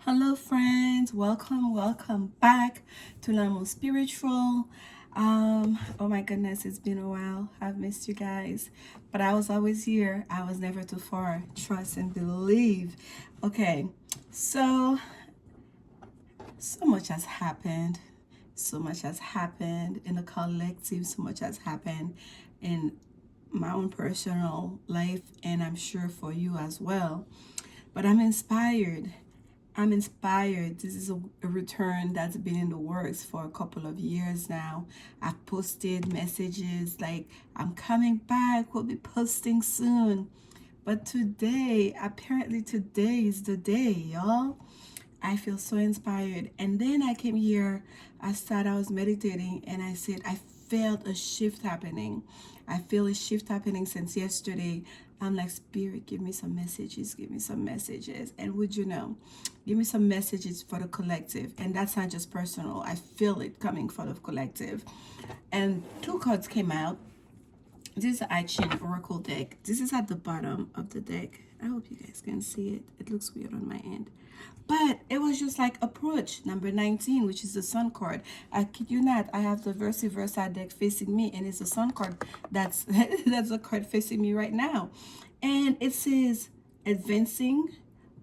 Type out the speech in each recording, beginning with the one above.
Hello friends, welcome back to Lanmou Spiritual. Oh my goodness, it's been a while. I've missed you guys, but I was always here. I was never too far. Trust and believe. Okay, so much has happened. So much has happened in the collective. So much has happened in my own personal life, and I'm sure for you as well. But I'm inspired. This is a return that's been in the works for a couple of years now. I've posted messages like, I'm coming back, we'll be posting soon. But today, apparently today is the day, y'all. I feel so inspired. And then I came here, I was meditating, and I said, I felt a shift happening. I feel a shift happening since yesterday. I'm like, Spirit, give me some messages, give me some messages. And would you know, give me some messages for the collective. And that's not just personal. I feel it coming for the collective. And two cards came out. This is the I-Ching Oracle deck. This is at the bottom of the deck. I hope you guys can see it. It looks weird on my end. But it was just like approach, number 19, which is the sun card. I kid you not, I have the vice versa deck facing me, and it's a sun card that's that's a card facing me right now. And it says advancing,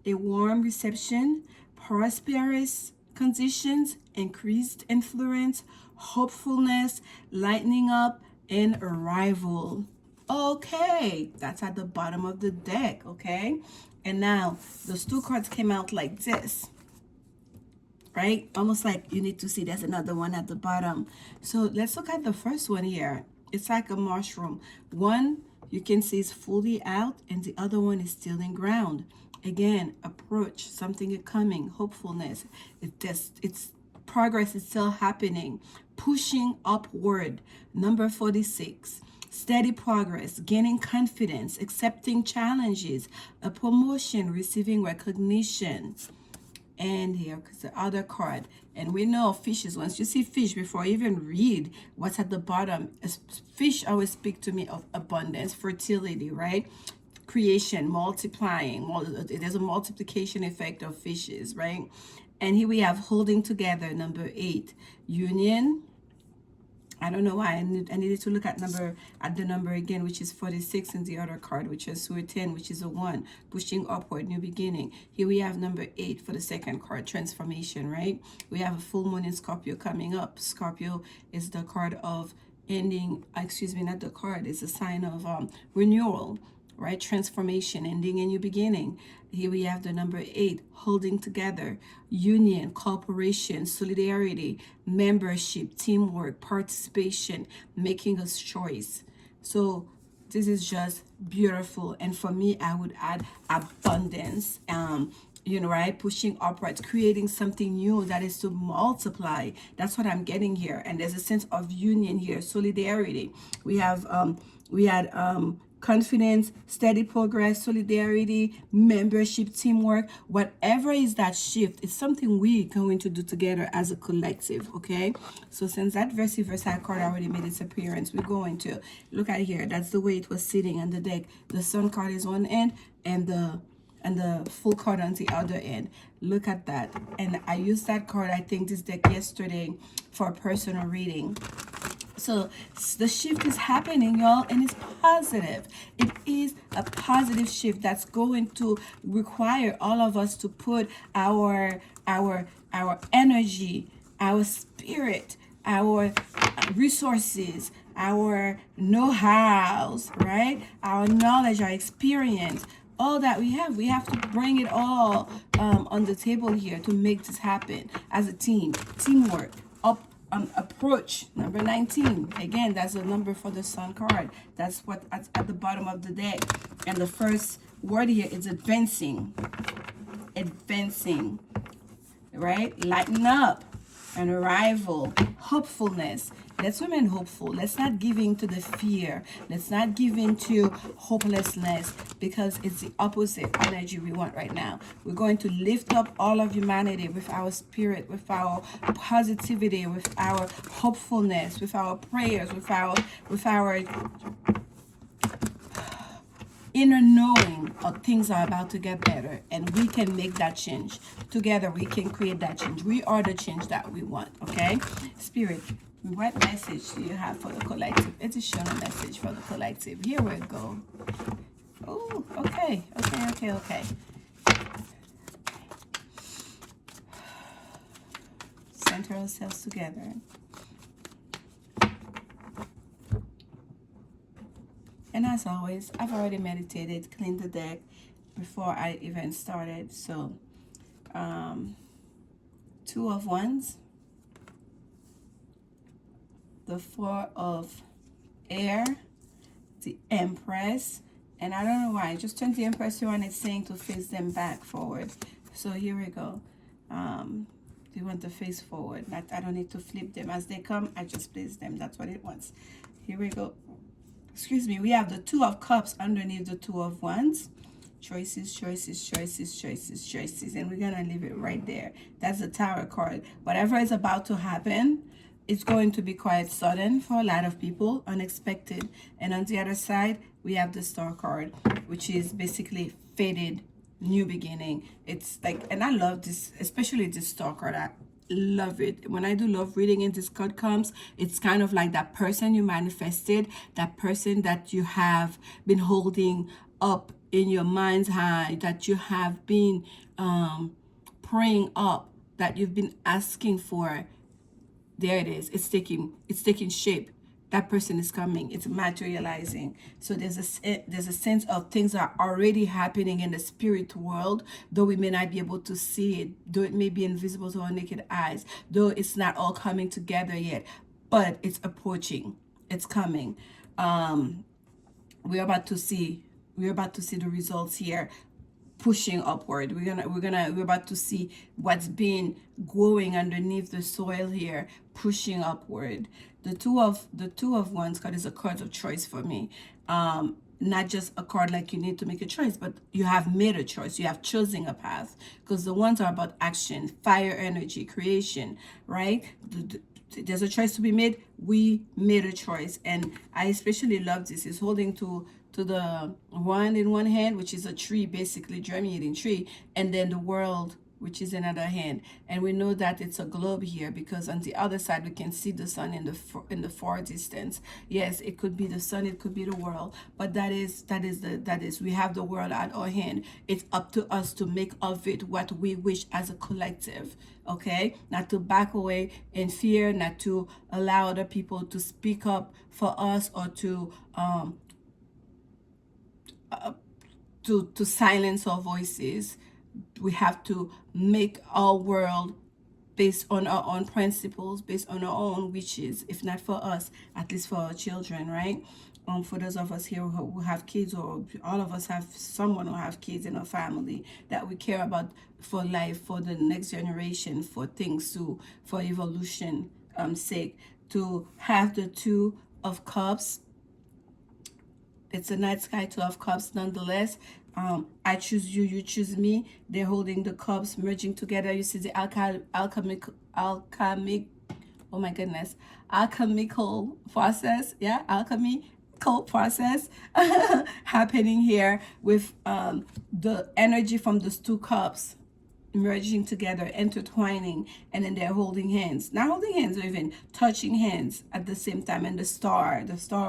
a warm reception, prosperous conditions, increased influence, hopefulness, lightening up, and arrival. Okay, that's at the bottom of the deck, okay? And now those two cards came out like this, right? Almost like you need to see there's another one at the bottom. So let's look at the first one here. It's like a mushroom. One you can see is fully out, and the other one is still in ground. Again, approach, something is coming, hopefulness. It's progress is still happening, pushing upward. Number 46. Steady progress, gaining confidence, accepting challenges, a promotion, receiving recognition. And here is the other card. And we know fishes, once you see fish, before you even read what's at the bottom, fish always speak to me of abundance, fertility, right? Creation, multiplying. There's a multiplication effect of fishes, right? And here we have holding together, number 8. Union. I don't know why I needed to look at the number again, which is 46 in the other card, which is 10, which is a 1, pushing upward, new beginning. Here we have number 8 for the second card, transformation, right? We have a full moon in Scorpio coming up. Scorpio is the card of ending, excuse me, not the card, it's a sign of renewal, right? Transformation, ending a new beginning. Here we have the number 8, holding together, union, cooperation, solidarity, membership, teamwork, participation, making a choice. So this is just beautiful. And for me, I would add abundance, right? Pushing upwards, creating something new that is to multiply. That's what I'm getting here. And there's a sense of union here, solidarity. We had confidence, steady progress, solidarity, membership, teamwork. Whatever is that shift, it's something we're going to do together as a collective, okay? So since that vice versa card already made its appearance, we're going to look at here. That's the way it was sitting on the deck. The sun card is one end, and the full card on the other end. Look at that. And I used that card, I think, this deck yesterday for a personal reading. So the shift is happening, y'all, and it's positive. It is a positive shift that's going to require all of us to put our energy, our spirit, our resources, our know-hows, right? Our knowledge, our experience, all that we have to bring it all on the table here to make this happen as a team. Teamwork, approach, number 19. Again, that's the number for the sun card. That's what at the bottom of the deck. And the first word here is advancing, right? Lighten up, an arrival, hopefulness. Let's remain hopeful. Let's not give in to the fear. Let's not give in to hopelessness, because it's the opposite energy we want right now. We're going to lift up all of humanity with our spirit, with our positivity, with our hopefulness, with our prayers, with our inner knowing of things are about to get better, and we can make that change. Together, we can create that change. We are the change that we want, okay? Spirit, what message do you have for the collective? Additional message for the collective. Here we go. Oh, okay. Center ourselves together. And as always, I've already meditated, cleaned the deck before I even started. So, Two of Wands, the Four of Air, the Empress, and I don't know why, I just turned the Empress around. It's saying to face them back forward. So here we go. You want to face forward. I don't need to flip them. As they come, I just place them. That's what it wants. Here we go. Excuse me. We have the Two of Cups underneath the Two of Wands. Choices, choices, choices, choices, choices. And we're going to leave it right there. That's the Tower card. Whatever is about to happen, it's going to be quite sudden for a lot of people, unexpected. And on the other side, we have the Star card, which is basically faded, new beginning. It's like, and I love this, especially this Star card. I love it. When I do love reading and this card comes, it's kind of like that person you manifested, that person that you have been holding up in your mind's eye, that you have been praying up, that you've been asking for. There it is. It's taking shape. That person is coming. It's materializing. So there's a sense of things are already happening in the spirit world, though we may not be able to see it, though it may be invisible to our naked eyes, though it's not all coming together yet, but it's approaching. It's coming. We're about to see the results here, pushing upward. We're about to see what's been growing underneath the soil here, pushing upward. The two of Wands card is a card of choice for me. Not just a card like you need to make a choice, but you have made a choice. You have chosen a path, because the ones are about action, fire energy, creation, right? There's a choice to be made. We made a choice, and I especially love this. It's holding to the wand in one hand, which is a tree, basically germinating tree, and then the world, which is another hand. And we know that it's a globe here, because on the other side we can see the sun in the far distance. Yes, it could be the sun, it could be the world, but that is we have the world at our hand. It's up to us to make of it what we wish as a collective. Okay, not to back away in fear, not to allow other people to speak up for us, or to silence our voices. We have to make our world based on our own principles, based on our own wishes, if not for us, at least for our children, right? For those of us here who have kids, or all of us have someone who have kids in our family that we care about for life, for the next generation, for things for evolution sake. To have the Two of Cups, it's a night sky, Two of Cups nonetheless. I choose you, you choose me. They're holding the cups, merging together. You see the alchemical, oh my goodness, alchemical process. Yeah, alchemical process happening here with the energy from those two cups merging together, intertwining, and then they're holding hands. Not holding hands, or even touching hands at the same time. And the star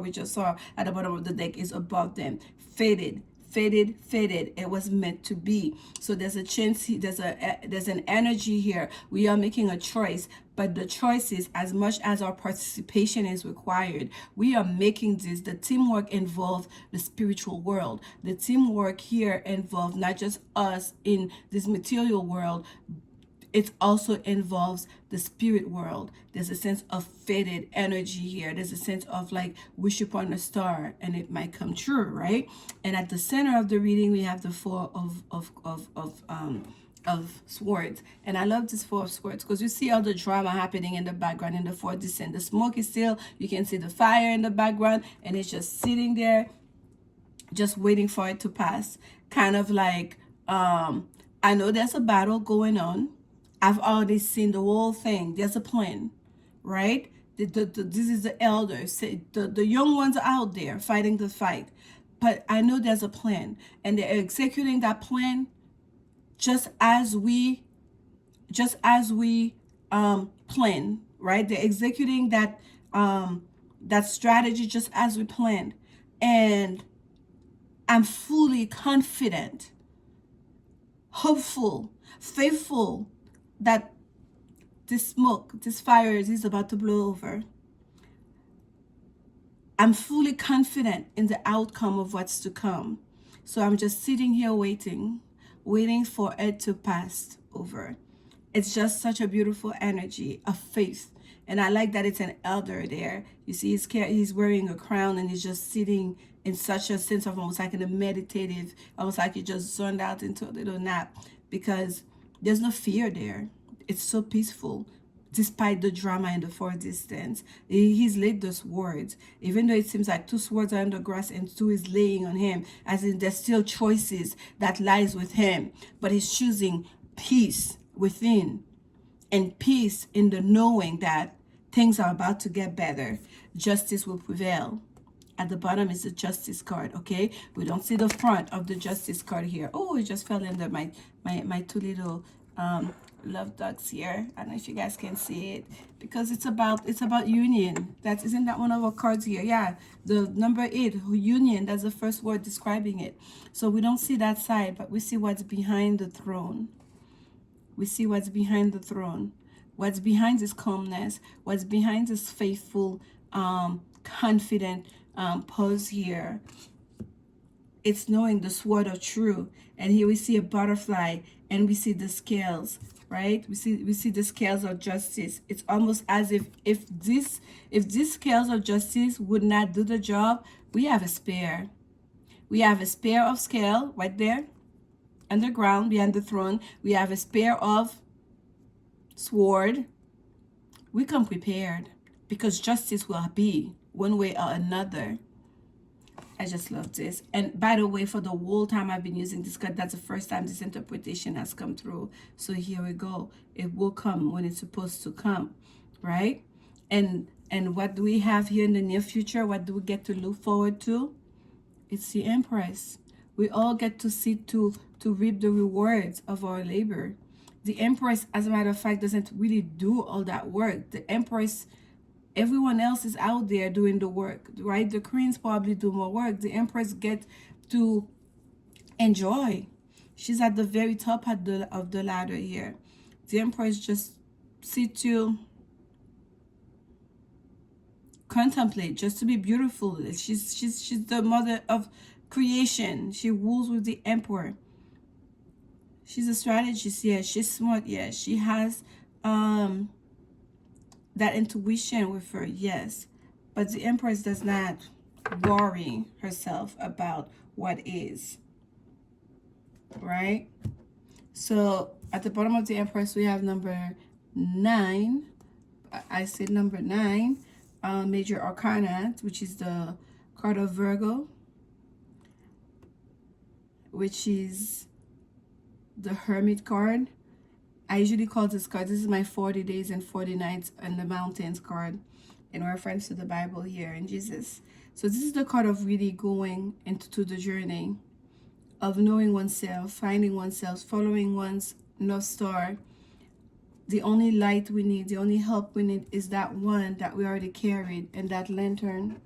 we just saw at the bottom of the deck is above them. Faded. It was meant to be. So there's a chance, there's an energy here. We are making a choice, but the choice is, as much as our participation is required, we are making this. The teamwork involved the spiritual world. The teamwork here involved not just us in this material world, it also involves the spirit world. There's a sense of faded energy here. There's a sense of like wish upon a star and it might come true, right? And at the center of the reading, we have the Four of Swords. And I love this Four of Swords because you see all the drama happening in the background in the fourth descent. The smoke is still, you can see the fire in the background, and it's just sitting there, just waiting for it to pass. Kind of like, I know there's a battle going on. I've already seen the whole thing. There's a plan, right? This is the elders. The young ones are out there fighting the fight. but I know there's a plan, and they're executing that plan just as we plan, right? They're executing that strategy just as we planned. And I'm fully confident, hopeful, faithful that this smoke, this fire is about to blow over. I'm fully confident in the outcome of what's to come. So I'm just sitting here waiting for it to pass over. It's just such a beautiful energy of faith. And I like that it's an elder there. You see, he's wearing a crown, and he's just sitting in such a sense of almost like in a meditative, almost like he just zoned out into a little nap, because there's no fear there. It's so peaceful. Despite the drama in the far distance, he's laid those words. Even though it seems like two swords are in the grass and two is laying on him, as in there's still choices that lies with him. But he's choosing peace within, and peace in the knowing that things are about to get better. Justice will prevail. At the bottom is the justice card, okay? We don't see the front of the justice card here. Oh, it just fell under my two little love ducks here. I don't know if you guys can see it, because it's about union. Isn't that one of our cards here? Yeah, the number 8, union. That's the first word describing it. So we don't see that side, but we see what's behind the throne. We see what's behind the throne, what's behind this calmness, what's behind this faithful, confident pose here. It's knowing the sword of truth. And here we see a butterfly, and we see the scales, right? We see the scales of justice. It's almost as if these scales of justice would not do the job, we have a spare. We have a spare of scale right there. Underground behind the throne, we have a spare of sword. We come prepared, because justice will be one way or another. I just love this. And by the way, for the whole time I've been using this card, that's the first time this interpretation has come through. So here we go. It will come when it's supposed to come, right? And what do we have here in the near future? What do we get to look forward to? It's the Empress. We all get to see to reap the rewards of our labor. The Empress, as a matter of fact, doesn't really do all that work. The Empress, everyone else is out there doing the work, right? The Queens probably do more work. The Empress gets to enjoy. She's at the very top of the ladder here. The Empress just sit to contemplate, just to be beautiful. She's the mother of creation. She rules with the Emperor. She's a strategist, yeah. She's smart, yeah. She has that intuition with her, yes. But the Empress does not worry herself about what is, right? So at the bottom of the Empress, we have number 9. I said number 9, Major Arcana, which is the card of Virgo, which is the Hermit card. I usually call this card, this is my 40 days and 40 nights in the mountains card, in reference to the Bible here and Jesus. So this is the card of really going into the journey of knowing oneself, finding oneself, following one's North Star. The only light we need, the only help we need is that one that we already carried, and that lantern,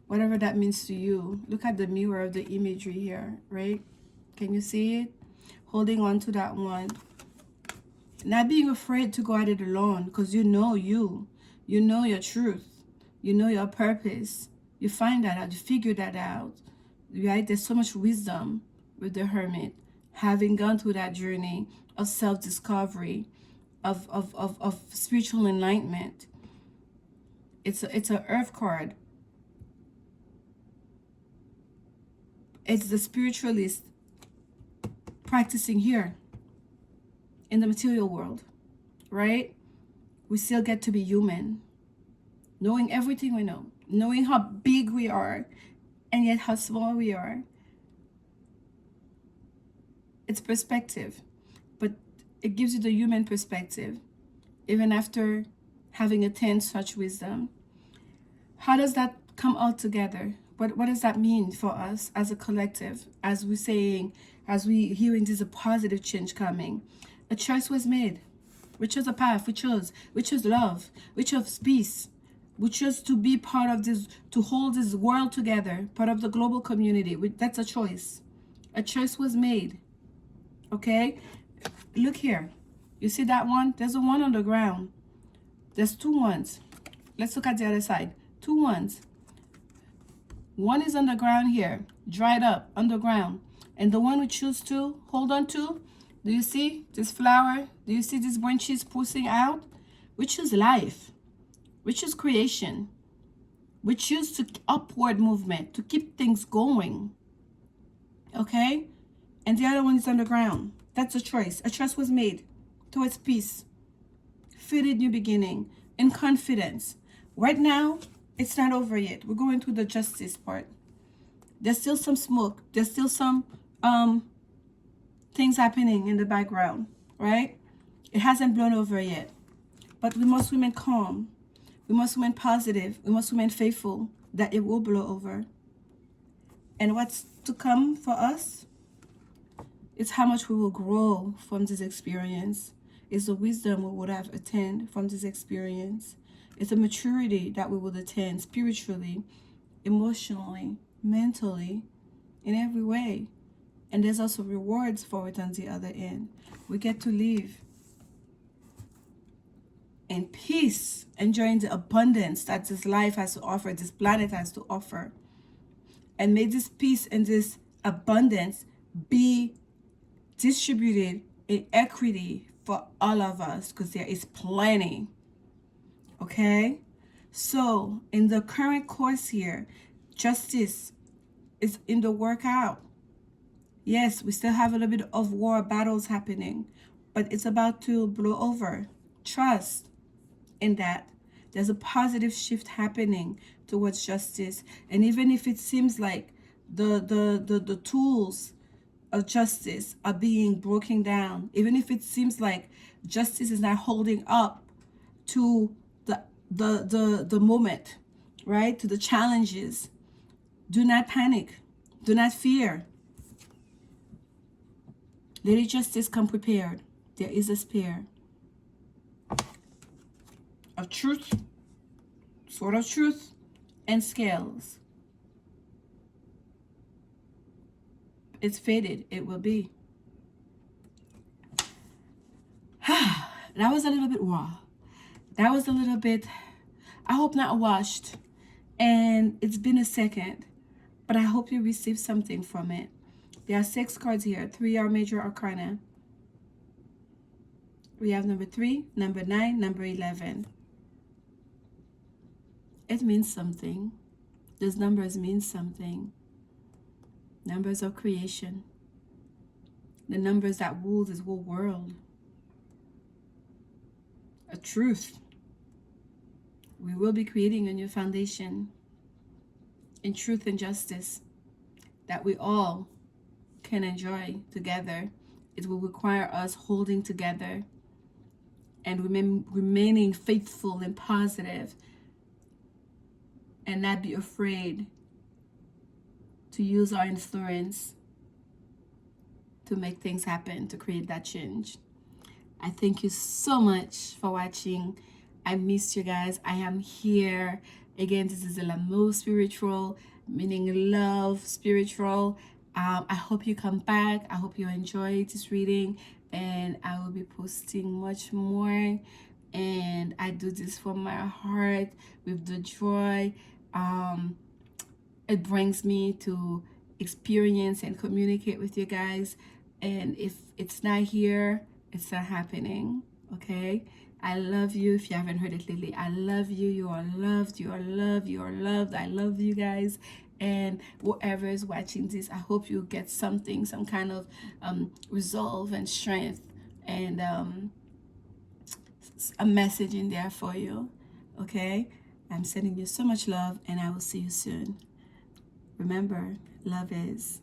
whatever that means to you. Look at the mirror of the imagery here, right? Can you see it? Holding on to that one. Not being afraid to go at it alone, because you know your truth. You know your purpose. You find that out. You figure that out, right? There's so much wisdom with the Hermit, having gone through that journey of self-discovery, of spiritual enlightenment. It's an Earth card. It's the spiritualist practicing here in the material world, right? We still get to be human, knowing everything we know, knowing how big we are, and yet how small we are. It's perspective, but it gives you the human perspective, even after having attained such wisdom. How does that come all together? But what does that mean for us as a collective? As we saying, as we hearing there's a positive change coming. A choice was made. We chose a path. We chose love. We chose peace. We chose to be part of this, to hold this world together, part of the global community. That's a choice. A choice was made. Okay? Look here. You see that one? There's a one on the ground. There's two ones. Let's look at the other side. Two ones. One is on the ground here, dried up, underground. And the one we choose to hold on to, do you see this flower? Do you see these branches pushing out? We choose life. We choose creation. We choose to upward movement, to keep things going. Okay? And the other one is on the ground. That's a choice. A choice was made towards peace, fitted new beginning, and confidence. Right now, it's not over yet. We're going through the justice part. There's still some smoke. There's still some things happening in the background, right? It hasn't blown over yet. But we must remain calm. We must remain positive. We must remain faithful that it will blow over. And what's to come for us? It's how much we will grow from this experience. It's the wisdom we would have attained from this experience. It's a maturity that we will attain spiritually, emotionally, mentally, in every way. And there's also rewards for it on the other end. We get to live in peace, enjoying the abundance that this life has to offer, this planet has to offer. And may this peace and this abundance be distributed in equity for all of us, because there is plenty. Okay? So, in the current course here, justice is in the workout. Yes, we still have a little bit of war battles happening, but it's about to blow over. Trust in that. There's a positive shift happening towards justice. And even if it seems like the tools of justice are being broken down, even if it seems like justice is not holding up to the moment, right? To the challenges. Do not panic. Do not fear. Lady Justice, come prepared. There is a spear of truth, sword of truth, and scales. It's fated. It will be. That was a little bit raw. That was a little bit, I hope not washed. And it's been a second, but I hope you received something from it. There are 6 cards here. 3 are major arcana. We have number 3, number 9, number 11. It means something. Those numbers mean something. Numbers of creation. The numbers that rule this whole world. A truth. We will be creating a new foundation in truth and justice that we all can enjoy together. It will require us holding together and remaining faithful and positive, and not be afraid to use our influence to make things happen, to create that change. I thank you so much for watching. I missed you guys. I am here. Again, this is the Lanmou spiritual, meaning love spiritual. I hope you come back. I hope you enjoy this reading, and I will be posting much more. And I do this from my heart with the joy. It brings me to experience and communicate with you guys. And if it's not here, it's not happening. Okay? I love you. If you haven't heard it lately, I love you. You are loved. You are loved. You are loved. I love you guys. And whoever is watching this, I hope you get something, some kind of resolve and strength, and a message in there for you. Okay? I'm sending you so much love, and I will see you soon. Remember, love is.